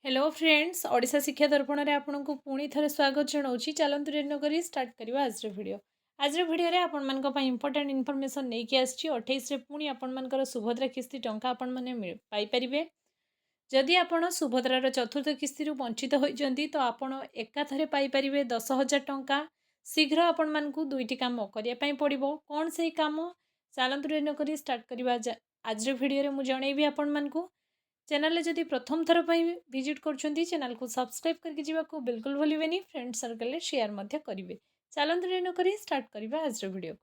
Hello friends Odisha शिक्षा दर्पण में आपन को पुणी थे स्वागत जनाऊँगी। चलतु रेडी नक स्टार्ट करवा आज भिडियो आपण मान इंपोर्टेंट इनफॉरमेशन नहीं कि आसी 28 पुणी आपण सुभद्रा किस्ती टंका आपण मैंने पाइपर। जदि आपण सुभद्रार चतुर्थ किस्ती वंचित होती तो आपण एकाथरे पाइपर 10,000 टंका। शीघ्र आपण मानक दुईटी काम करने पड़ो। कौन से काम चलतु रेडी नक स्टार्ट करवा आज भिडियो मुझे जनइबी आपण मानक। चैनल जदि प्रथम थर विजिट कर चैनल को सब्सक्राइब करके जावाक बिल्कुल भूलें। फ्रेंड सर्कल शेयर करेंगे। चलतु रेडी नक स्टार्ट करवा आज भिडियो।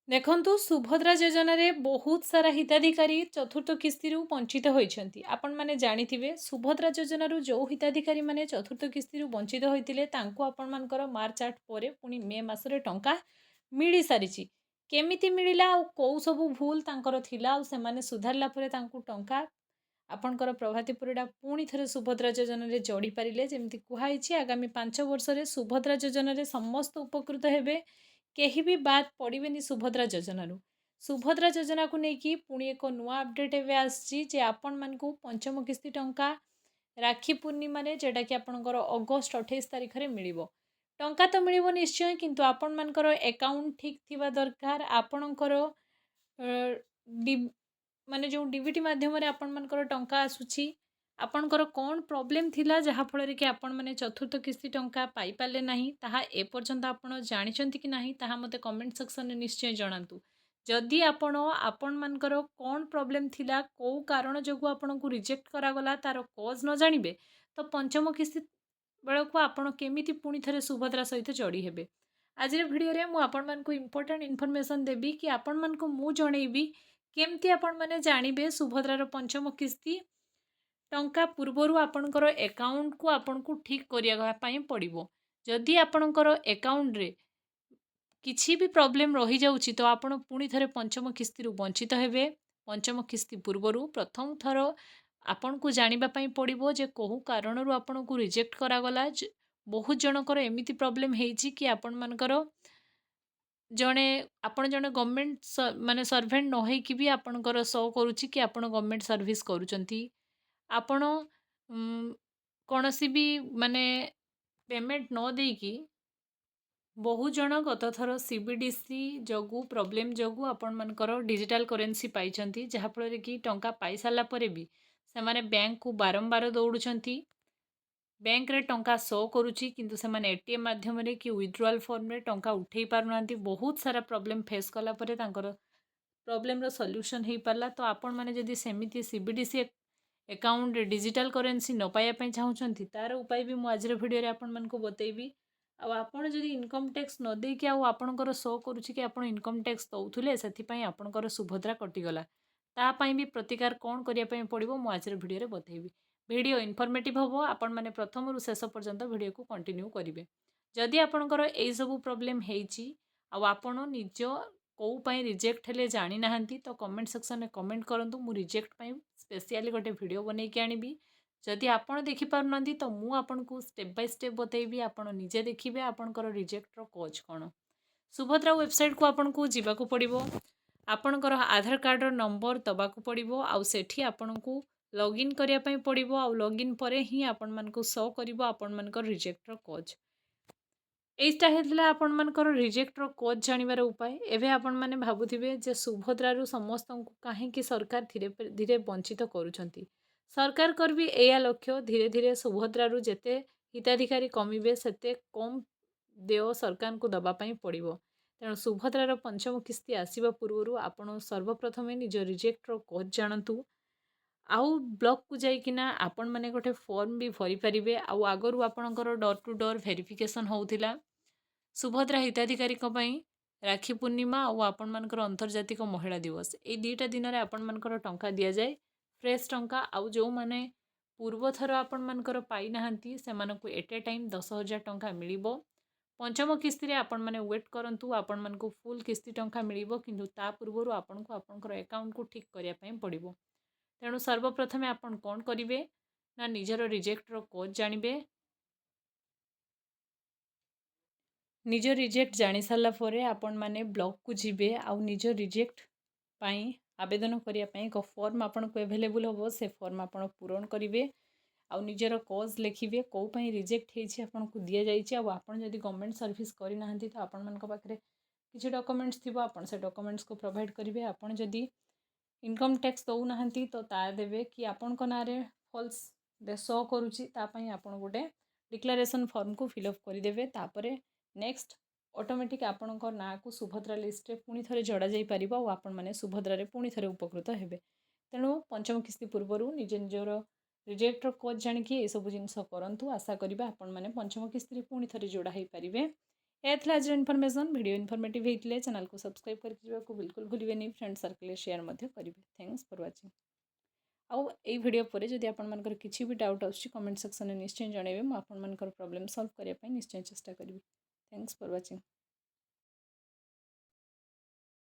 देखंतु सुभद्रा योजना रे बहुत सारा हिताधिकारी चतुर्थ किस्ती वंचित होती। आपण मैंने जानिथिबे सुभद्रा योजना जो हिताधिकारी माने चतुर्थ किस्ती वंचित होते आपण मानकर मार्च 8 पर पुणी मे मसरे टंका मिल सारी। केमिति मिलिला आ कौ सबू भूल तांकर थिला आ सेमाने सुधारला परे तांकु टंका आपणकर प्रभाती परिडा पुणी थे सुभद्रा योजना रे जोड़ी पारिले। जेमती कुहाइछि आगामी 5 वर्ष रे सुभद्रा योजना रे समस्त उपकृत हेबे, केही भी बात पड़िबेनी सुभद्रा योजना रु। सुभद्रा योजना को लेकिन पुणी एक नुआ अपडेट एवं आसी जे आपण मानकु पंचम किस्ती टंका राखी पूर्णिमा रे जेटा कि आपणकर अगस्त 28 तारिख रे मिलिबो। टंका तो मिलिबो निश्चय, किंतु आपण मानकर अकाउंट ठीक थिबा दरकार। आपणकर माने जो डीबीटी माध्यम रे आपण मानकर टंका आसुची, आपणकर कौन प्रॉब्लम थिला जहाँफल कि आपण मैंने चतुर्थ किस्ती टंका पाई पाले नहीं ताहा ए पर्यंत आपण जानिचंती कि नहीं ताहा मते कमेंट सेक्शन में निश्चय जणातु। जदि आपण मानकर कौन प्रॉब्लम थिला को कारण जोगु आपण को रिजेक्ट करागला तार कॉज न जानिबे तो पंचम किस्ती बेलू आपण केमिति पुणी थे सुभद्रा सहित जोड़ी हेबे। आज भिडियो रे मु आपण मानकु इंपोर्टेंट इनफॉरमेशन देबी कि आपण मानकु मु जणेबी केमती आपण माने जानिबे सुभद्रार पंचम किस्ती टंका पूर्वर आपणकर अकाउंट को आपण को ठीक करिया पड़ो। जदि आपणकर अकाउंट रे किसी भी प्रॉब्लम रही जाउची तो आपण पुणी थे पंचम किस्ती वंचित हेबे। पंचम किस्ती पूर्वर प्रथम थर आपण को जानिबा पई पड़िबो जे कोहू कारणरू आपण को रिजेक्ट करागला। बहुत जनकर एमिति प्रॉब्लम हेइची कि आपण मानकर जड़े आपण जड़े गवर्नमेंट माने सर्वेंट न होइकी भी आपणकर शो करुच्ची कि आपण गवर्नमेंट सर्विस करूचंती। आपण कौनसी भी माने पेमेंट न देकी बहु जन गत थर सीबीडीसी जगु प्रॉब्लम जगु आपण मानकर डिजिटल करेन्सी पाइचंती, जहाँफल कि टंका पाई सारा पर भी से बैंक को बारंबार दौड़ुचंती। बैंक रे टंका शो करुच्ची किंतु से माने एटीएम माध्यम रे कि विथड्रॉल फॉर्म रे टंका उठे पारुनांती। बहुत सारा प्रॉब्लम फेस कला परे तांकर प्रॉब्लम रो सॉल्यूशन हे पारला। तो आपण माने जदी सेमिति सीबीडीसी अकाउंट डिजिटल करेन्सी न पाया पई चाहुचंती तार उपाय भी मु आज भिडियो रे आपण मानको बतेइबी। आ आपण जदी इनकम टैक्स न दे कि आपणकर शो करुच्ची कि आपण इनकम टैक्स दउथुले सेथि पई आपणकर सुभद्रा कटिगला, ता पई भी प्रतिकार कोन करिया पई पड़िबो मु आज भिडियो रे बतेइबी। वीडियो इनफॉर्मेटिव होबो, आपण माने प्रथम रु शेष पर्यंत वीडियो को कंटिन्यू करिवे। जदि आपणकर एई सब प्रॉब्लम हेइची आ आपण निज को पई रिजेक्ट हेले जानि नाहंती तो कमेंट सेक्शन में कमेंट करंतु। मु रिजेक्ट पई स्पेशली गोटे वीडियो बनै के आनिबी। जदि आपण देखि पारुनांती तो मु आपण को स्टेप बाय स्टेप बतेइबी, आपण निजे देखिबे आपणकर रिजेक्ट रो कॉज कोन। सुभद्रा वेबसाइट को आपण को जीवा को पड़िबो, आपणकर आधार कार्ड रो नंबर दबा को पड़िबो, आ सेठी आपण को लॉगिन करिया पई पड़िबो। आ लॉगिन परे ही आपण मानको शो करिबो आपण मानकर रिजेक्ट रो कॉज। एइटा हेतला आपण मानकर रिजेक्ट रो कॉज जानिबार उपाय। एबे आपण माने भाबुथिबे जे सुभद्रा रु समस्त को काहे कि सरकार धीरे धीरे वंचित करूछंती। सरकार कर भी एया लक्ष्य धीरे धीरे सुभद्रा रु जेते हिताधिकारी कमिबे सेते कम देय सरकार को दबा पई पड़िबो। तेणु सुभद्रार पंचम किस्ती आसीबा पूर्वरु आपण सर्वप्रथमे निज रिजेक्ट रो कॉज जानतु। आउ ब्लॉक को जाइकिना आपण माने गोटे फॉर्म भी भरी पारिबे। आउ आगरु आपणकर डोर टू डोर वेरिफिकेशन होउथिला सुभद्रा हिताधिकारी पई राखी पूर्णिमा आउ आपण मानकर अंतर्जातिक महिला दिवस। ए दुईटा दिन में आपण मानकर टंका दिया जाए फ्रेश टंका। आउ जो माने पूर्व थर आपण मानकर पाई नाहंती सेमानकु एट ए टाइम 10,000 टंका मिलिबो। पंचम किस्ती रे आपण माने वेट करंतु, आपण मानकु फुल किस्ती टंका मिलिबो, किंतु ता पूर्वरु आपणकु आपणकर अकाउंट को ठीक करिया पई पड़िबो। तेणु सर्वप्रथमे आपण कोन करिवे ना निजर रिजेक्ट रो कॉज जानिबे। निज रिजेक्ट जानी सारा पर आपण माने ब्लॉक को जीवे आउ निज रिजेक्ट पाई आवेदन करने एक फॉर्म आपको एभेलेबुल हम से फॉर्म आप पूरण करेंगे आउ निजर कज लिखिए कौपाई रिजेक्ट होती दि जाइए आपड़ जदि गवर्नमेंट सर्विस करना तो आपण मान पाखे किसी डॉक्यूमेंट्स थी आप से डॉक्यूमेंट्स को प्रोवाइड करेंगे आपड़ जदि इनकम टैक्स दौना तो ता देवे कि आपण ना फॉल्स शो करुच्ची आप गोटे डिक्लेरेशन फॉर्म को फिलअप करदेवे तापर नेक्स्ट ऑटोमेटिक आपण ना को सुभद्रा लिस्ट रे पुणी थे जोड़ा जाई परिबा और आपण माने सुभद्रा रे पुणी थे उपकृत हेबे। तेणु पंचम किस्ती पूर्वर निज निजर रिजेक्टर कोड जानिकी ये सब जिनस करंतु आशा करिबा आपण माने पंचम किस्ती रे पुणी थे जोड़ा हेई परिबे। एथला आज इनफॉरमेशन वीडियो इनफॉर्मेटिव हेइतले चैनल को सब्सक्राइब करके जीवा को बिल्कुल भूलिबेनी फ्रेंड सर्कल शेयर मध्य करिवे। Thanks for watching. आउ ए वीडियो पर जदि आपण मानकर किछि भी डाउट आछि कमेंट सेक्शन में निश्चय जणाइबे। मु आपण मानकर प्रॉब्लम सॉल्व करिया पई निश्चय चेष्टा करिवि। Thanks for watching.